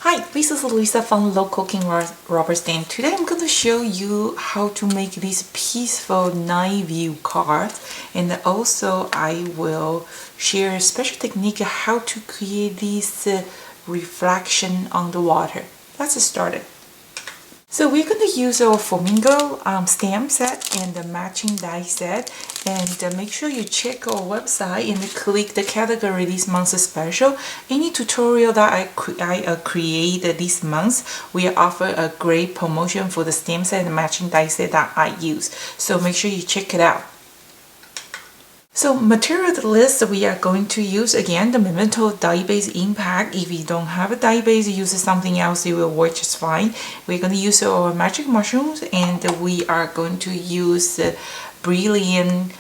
Hi, this is Lisa from Local King Rubber Stamp. Today I'm going to show you how to make these peaceful night view cards, and also I will share a special technique how to create this reflection on the water. Let's start it. So we're going to use our flamingo stamp set and the matching die set, and make sure you check our website and click the category this month's special. Any tutorial that I create this month, we offer a great promotion for the stamp set and matching die set that I use. So make sure you check it out. So material list, we are going to use again the Memento die base impact. If you don't have a die base, use something else, it will work just fine. We're going to use our magic mushrooms, and we are going to use brilliant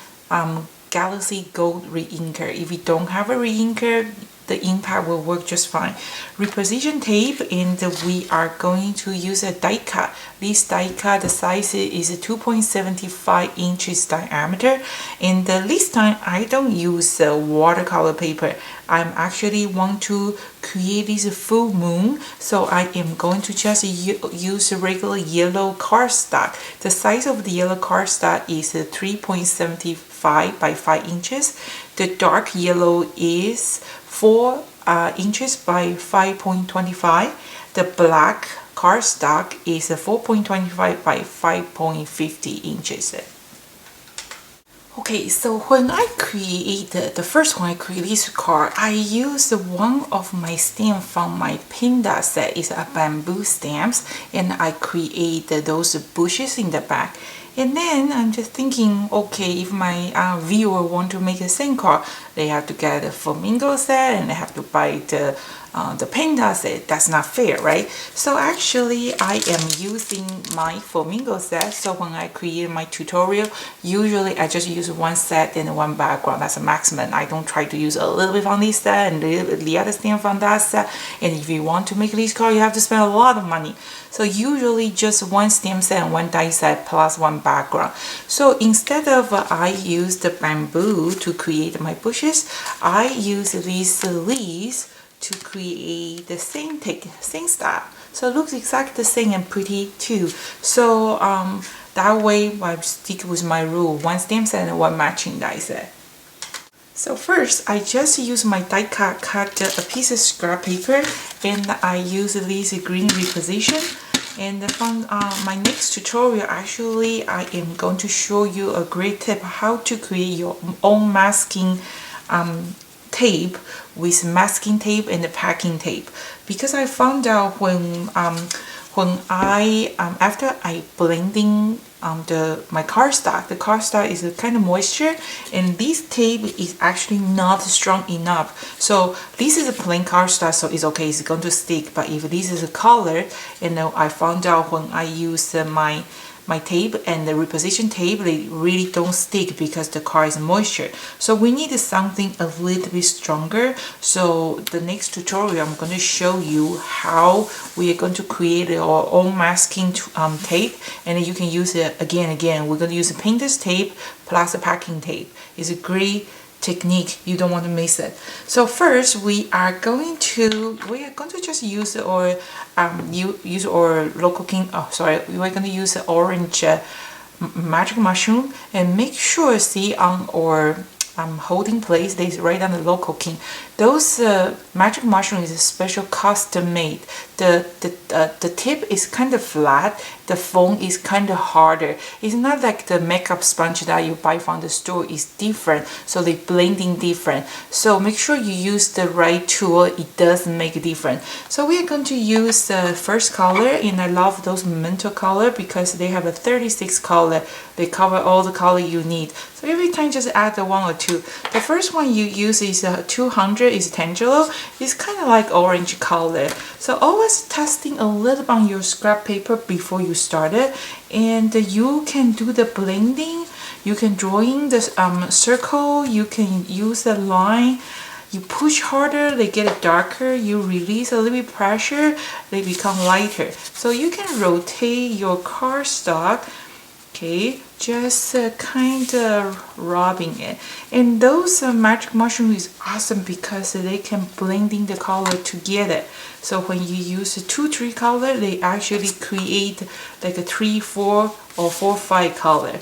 galaxy gold reinker. If you don't have a reinker, the impact will work just fine. Reposition tape, and we are going to use a die cut. This die cut, the size is 2.75 inches diameter, and this time I don't use watercolor paper. I'm actually want to create this full moon, so I am going to just use regular yellow cardstock. The size of the yellow cardstock is 3.75 by 5 inches. The dark yellow is 4 inches by 5.25. The black cardstock is 4.25 by 5.50 inches. Okay, so when I created the first one, I created this card, I used one of my stamps from my Pinda set. It's a bamboo stamps, and I created those bushes in the back. And then I'm just thinking, okay, if my viewer want to make the same card, they have to get a flamingo set and they have to buy the Pinda set. That's not fair, right? So actually I am using my flamingo set. So when I create my tutorial, usually I just use one set and one background. That's a maximum. I don't try to use a little bit from this set and the other stamp from that set. And if you want to make this card, you have to spend a lot of money. So usually just one stamp set and one die set plus one background. So instead of I use the bamboo to create my bushes, I use these leaves to create the same style. So it looks exactly the same and pretty too. So that way I stick with my rule, one stamp set and one matching die set. So first, I just use my die cut a piece of scrap paper, and I use this green reposition. And from my next tutorial, actually, I am going to show you a great tip how to create your own masking tape with masking tape and the packing tape. Because I found out when I after I blending my cardstock, the cardstock is a kind of moisture, and this tape is actually not strong enough. So this is a plain cardstock, so it's okay, it's going to stick. But if this is a color, and I found out when I use my tape and the reposition tape, they really don't stick because the card is moisture. So we need something a little bit stronger. So the next tutorial, I'm going to show you how we are going to create our own masking tape, and you can use it again. We're going to use a painter's tape plus a packing tape. It's a great technique, you don't want to miss it. So first we are going to just use our use our local king, we're going to use the orange magic mushroom, and make sure see on our holding place that is right on the local king. Those magic mushroom is a special custom made. The tip is kind of flat, the foam is kind of harder. It's not like the makeup sponge that you buy from the store, is different, so they blending different. So make sure you use the right tool, it does make a difference. So we are going to use the first color, and I love those Memento color because they have a 36 color. They cover all the color you need. So every time just add the one or two. The first one you use is 200 is Tangelo. It's kind of like orange color. So always testing a little on your scrap paper before you start it, and you can do the blending. You can draw in the circle. You can use the line. You push harder, they get darker. You release a little bit pressure, they become lighter. So you can rotate your cardstock, okay, just kind of rubbing it. And those magic mushroom is awesome because they can blending the color together. So when you use 2-3 color, they actually create like a 3-4 or 4-5 color.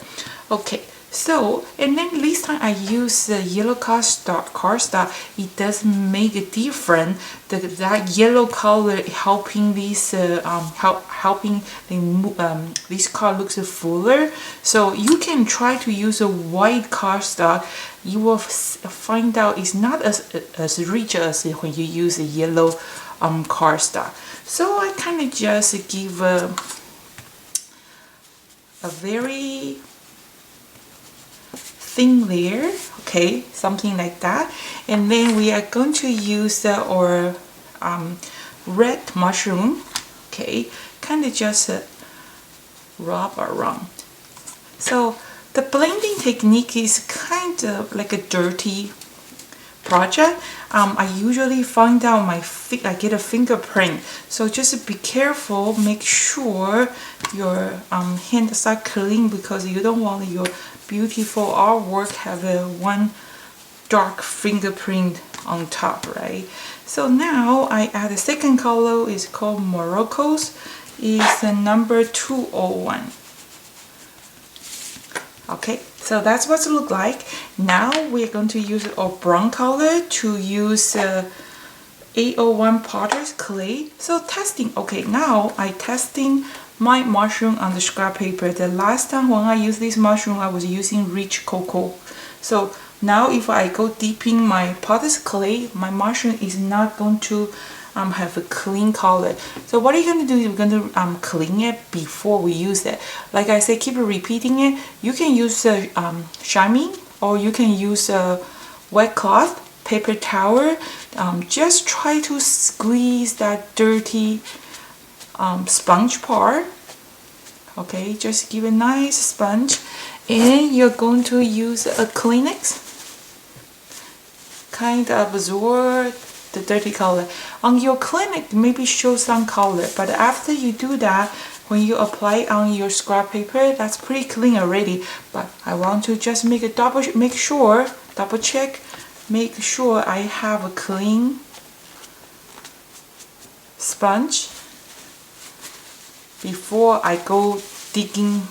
Okay, so and then this time I use the yellow cardstock. It does make a difference. That yellow color helping this helping this card looks fuller. So you can try to use a white cardstock. You will find out it's not as rich as when you use a yellow cardstock. So I kind of just give a very thin layer, okay, something like that. And then we are going to use our red mushroom, okay, kind of just rub around. So the blending technique is kind of like a dirty project. I usually find out I get a fingerprint, so just be careful, make sure your hands are clean because you don't want your beautiful artwork have one dark fingerprint on top, right? So now I add a second color, is called Morocco's, is the number 201. Okay, so that's what it looks like. Now we're going to use our brown color to use 801 potter's clay. So testing, okay, now I testing my mushroom on the scrap paper. The last time when I used this mushroom, I was using rich cocoa. So now if I go deep in my potter's clay, my mushroom is not going to have a clean color. So what are you going to do is we're going to clean it before we use it. Like I said, keep repeating it. You can use chamois, or you can use a wet cloth, paper towel. Just try to squeeze that dirty sponge part. Okay, just give a nice sponge, and you're going to use a Kleenex, kind of absorb the dirty color. On your Kleenex, maybe show some color, but after you do that, when you apply on your scrap paper, that's pretty clean already. But I want to just make a double check, make sure I have a clean sponge before I go digging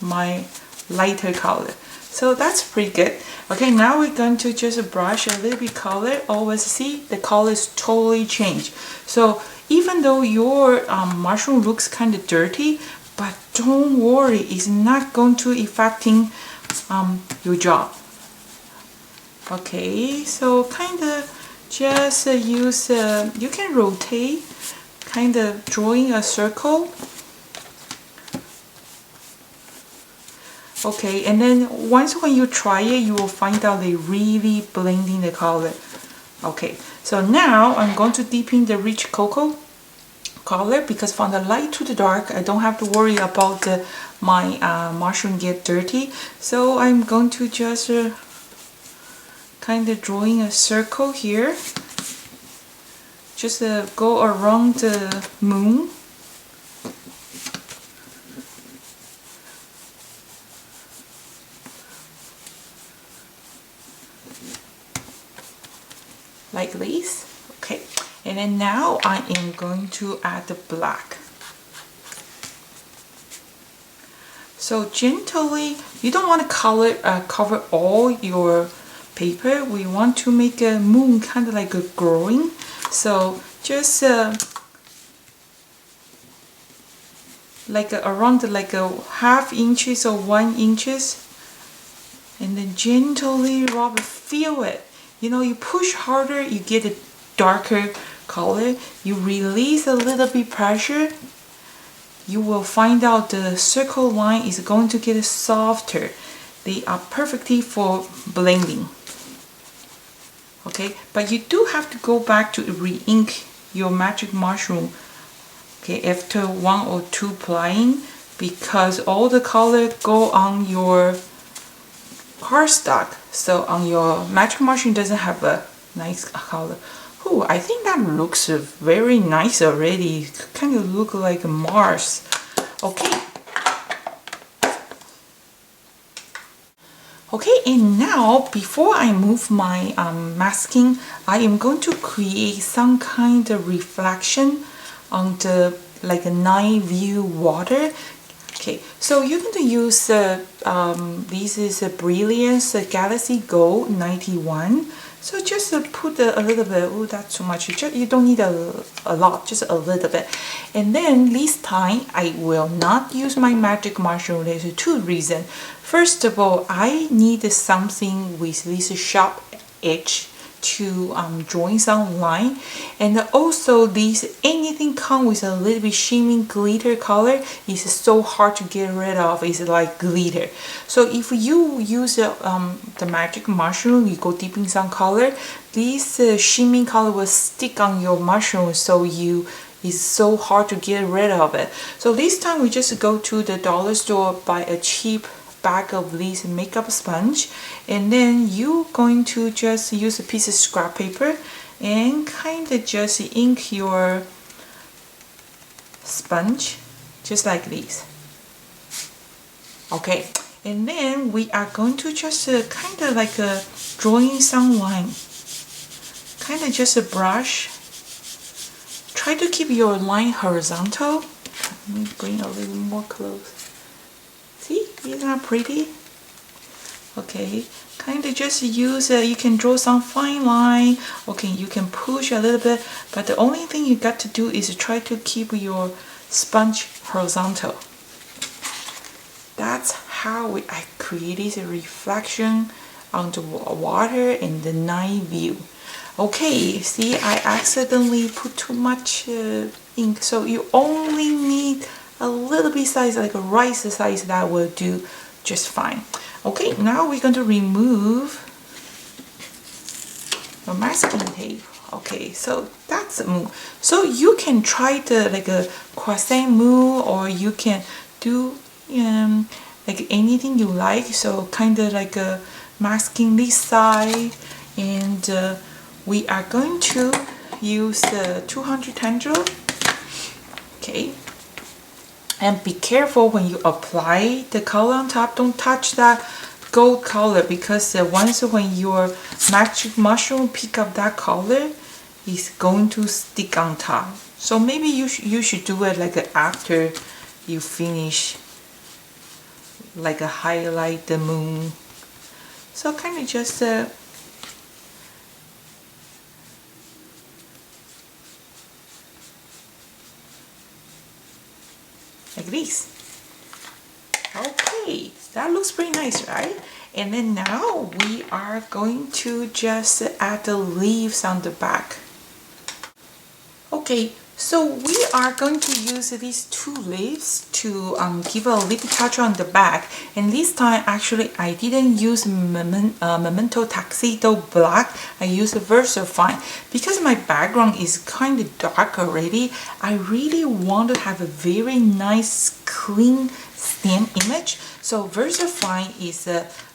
my lighter color. So that's pretty good. Okay, now we're going to just brush a little bit color. Always see the color is totally changed. So even though your mushroom looks kind of dirty, but don't worry, it's not going to affecting your job. Okay, so kind of just use, you can rotate, kind of drawing a circle. Okay, and then once when you try it, you will find out they really blending the color. Okay, so now I'm going to deepen the rich cocoa color, because from the light to the dark, I don't have to worry about my mushroom get dirty. So I'm going to just kind of drawing a circle here. Just go around the moon. Like this. Okay, and then now I am going to add the black. So gently, you don't want to cover all your paper. We want to make a moon kind of like a growing. So just like around like a ½ inches or 1 inches, and then gently rub, feel it. You know, you push harder, you get a darker color. You release a little bit pressure, you will find out the circle line is going to get softer. They are perfectly for blending. Okay, but you do have to go back to re-ink your magic mushroom, okay, after 1 or 2 applying, because all the color go on your cardstock. So on your magic mushroom doesn't have a nice color. Oh, I think that looks very nice already. Kind of look like Mars. Okay. Okay, and now before I move my masking, I am going to create some kind of reflection on the like a night view water. Okay, so you're going to use this is a Brilliance Galaxy Gold 91. So just put a little bit. Oh, that's too much. You don't need a lot, just a little bit. And then this time I will not use my magic mushroom. There's two reasons. First of all, I need something with this sharp edge to join some line, and also this anything come with a little bit shimmering glitter color is so hard to get rid of. It's like glitter. So if you use the magic mushroom, you go deep in some color, this shimmering color will stick on your mushroom, so it's so hard to get rid of it. So this time we just go to the dollar store, buy a cheap bag of this makeup sponge, and then you're going to just use a piece of scrap paper and kind of just ink your sponge just like this. Okay, and then we are going to just kind of like drawing some line, kind of just a brush. Try to keep your line horizontal. Let me bring a little more close. See, isn't that pretty? Okay, kind of just use you can draw some fine line. Okay, you can push a little bit, but the only thing you got to do is try to keep your sponge horizontal. That's how I created a reflection on the water in the night view. Okay, see, I accidentally put too much ink, so you only need a little bit size, like a rice size, that will do just fine. Okay, now we're going to remove the masking tape. Okay, so that's a moon. So you can try the like a croissant moon, or you can do like anything you like. So kind of like a masking this side, and we are going to use the 200 tendril. Okay. And be careful when you apply the color on top. Don't touch that gold color, because once when your magic mushroom pick up that color, it's going to stick on top. So maybe you should do it like after you finish, like a highlight the moon. So kind of just like this. Okay, that looks pretty nice, right? And then now we are going to just add the leaves on the back. Okay, so we are going to use these two leaves to give a little touch on the back. And this time, actually, I didn't use Memento Tuxedo Black. I used VersaFine. Because my background is kind of dark already, I really want to have a very nice, clean stem image. So VersaFine is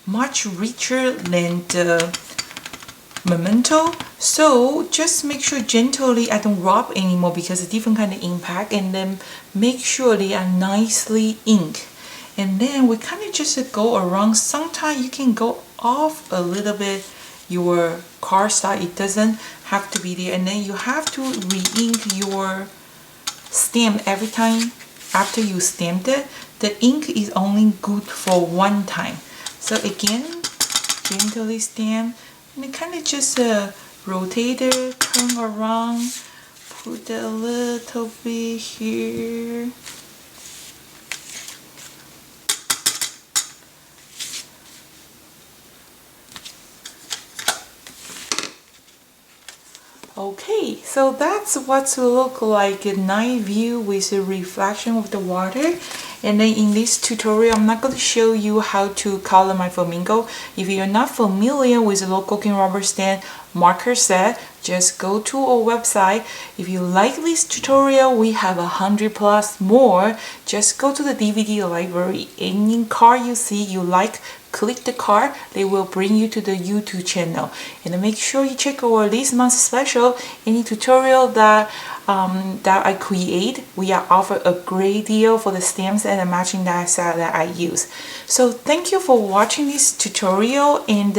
much richer than the Memento. So just make sure gently, I don't rub anymore because it's different kind of impact, and then make sure they are nicely inked. And then we kind of just go around. Sometimes you can go off a little bit your card side, it doesn't have to be there. And then you have to re-ink your stem every time after you stamped it. The ink is only good for one time. So again, gently stamp, and kind of just rotate it, turn around, put a little bit here. Okay, so that's what to look like a night view with a reflection of the water. And then in this tutorial, I'm not going to show you how to color my flamingo. If you're not familiar with the low cooking rubber stamp, marker set, just go to our website. If you like this tutorial, we have 100 plus more. Just go to the DVD library. Any card you see you like, click the card. They will bring you to the YouTube channel. And make sure you check our this month's special. Any tutorial that I create, we are offer a great deal for the stamps and the matching die set that I use. So thank you for watching this tutorial, and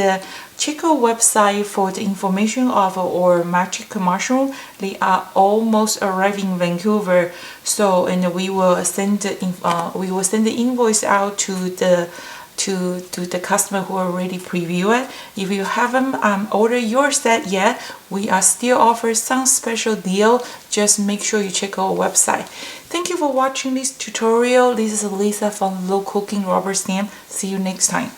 check our website for the information of our magic mushroom. They are almost arriving in Vancouver. So, and we will send the invoice out to the customer who already preview it. If you haven't ordered your set yet, we are still offering some special deal. Just make sure you check our website. Thank you for watching this tutorial. This is Lisa from Low Cooking Rubber Stamp. See you next time.